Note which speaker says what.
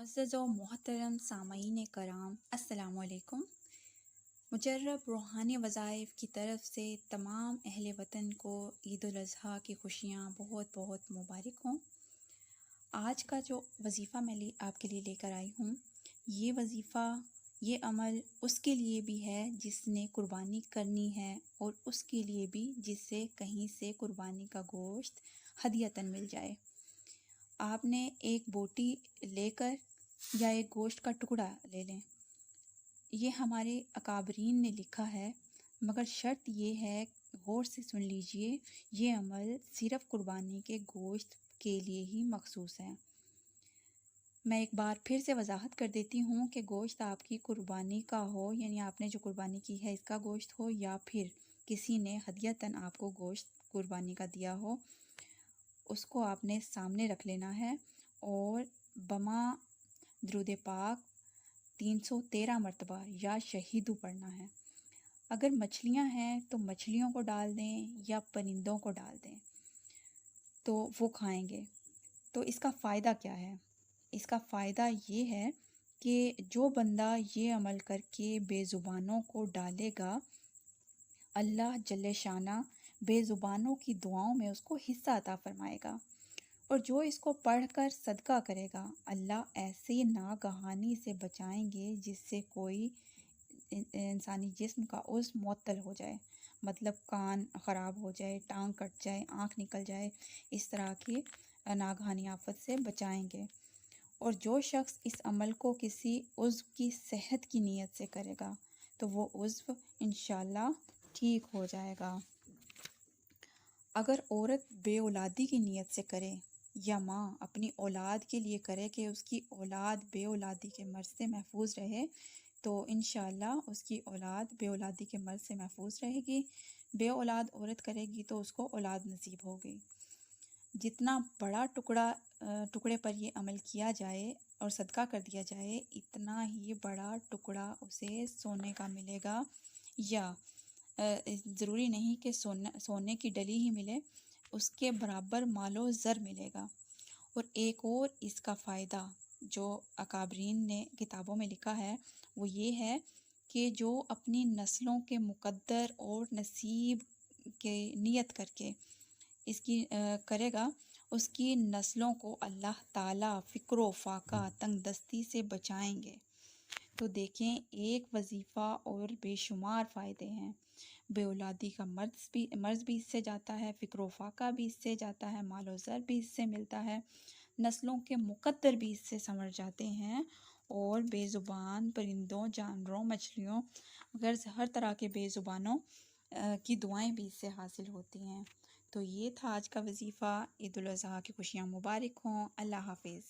Speaker 1: मुअज़्ज़ज़ व मोहतरम सामईन कराम अस्सलाम वालेकुम। मुजर्रब रूहानी वज़ाइफ की तरफ से तमाम अहले वतन को ईद उल अज़हा की खुशियाँ बहुत बहुत मुबारक हों। आज का जो वज़ीफ़ा मैं आपके लिए लेकर आई हूँ, ये वज़ीफ़ा ये अमल उसके लिए भी है जिसने कुर्बानी करनी है और उसके लिए भी जिससे कहीं से कुर्बानी का गोश्त हदियतन मिल जाए। आपने एक बोटी लेकर या एक गोश्त का टुकड़ा ले लें। ये हमारे अकाबरीन ने लिखा है, मगर शर्त ये है, गौर से सुन लीजिए, ये अमल सिर्फ़ कुर्बानी के गोश्त के लिए ही मखसूस है। मैं एक बार फिर से वजाहत कर देती हूँ कि गोश्त आपकी कुर्बानी का हो, यानी आपने जो कुर्बानी की है इसका गोश्त हो, या फिर किसी ने हदियतन आपको गोश्त कुर्बानी का दिया हो, उसको आपने सामने रख लेना है और बमा दुरूद पाक 313 मरतबा या शहीदू पढ़ना है। अगर मछलियाँ हैं तो मछलियों को डाल दें या परिंदों को डाल दें तो वो खाएंगे। तो इसका फ़ायदा क्या है? इसका फ़ायदा ये है कि जो बंदा ये अमल करके बेज़ुबानों को डालेगा, अल्लाह जल्ले शाना बेज़ुबानों की दुआओं में उसको हिस्सा अता फरमाएगा। और जो इसको पढ़कर सदका करेगा, अल्लाह ऐसी नागहानी से बचाएंगे जिससे कोई इंसानी जिस्म का उज़्व मुअत्तल हो जाए, मतलब कान ख़राब हो जाए, टांग कट जाए, आँख निकल जाए, इस तरह की नागहानी आफत से बचाएंगे। और जो शख्स इस अमल को किसी उज़्व की सेहत की नीयत से करेगा तो वो उज़्व इंशाअल्लाह ठीक हो जाएगा। अगर औरत बेऔलादी की नीयत से करे या माँ अपनी औलाद के लिए करे कि उसकी औलाद बेऔलादी के मर्ज़ से महफूज रहे, तो इंशाअल्लाह उसकी औलाद बेऔलादी के मर्ज़ से महफूज रहेगी। बेऔलाद औरत करेगी तो उसको औलाद नसीब होगी। जितना बड़ा टुकड़े पर ये अमल किया जाए और सदका कर दिया जाए, इतना ही बड़ा टुकड़ा उसे सोने का मिलेगा, या ज़रूरी नहीं कि सोने की डली ही मिले, उसके बराबर मालो ज़र मिलेगा। और एक और इसका फ़ायदा जो अकाबरीन ने किताबों में लिखा है वो ये है कि जो अपनी नस्लों के मुक़द्दर और नसीब के नियत करके इसकी करेगा, उसकी नस्लों को अल्लाह ताला फ़िक्र फाका तंगदस्ती से बचाएंगे। तो देखें, एक वजीफ़ा और बेशुमार फ़ायदे हैं। बेऔलादी का मर्ज़ भी इससे जाता है, फ़िक्र फाका भी इससे जाता है, मालो ज़र भी इससे मिलता है, नस्लों के मुक़द्दर भी इससे संवर जाते हैं, और बेज़ुबान परिंदों, जानवरों, मछलियों, गर्ज़ हर तरह के बेज़ुबानों की दुआएं भी इससे हासिल होती हैं। तो ये था आज का वजीफ़ा। ईद उल अज़हा की खुशियाँ मुबारक हों। अल्लाह हाफ़िज़।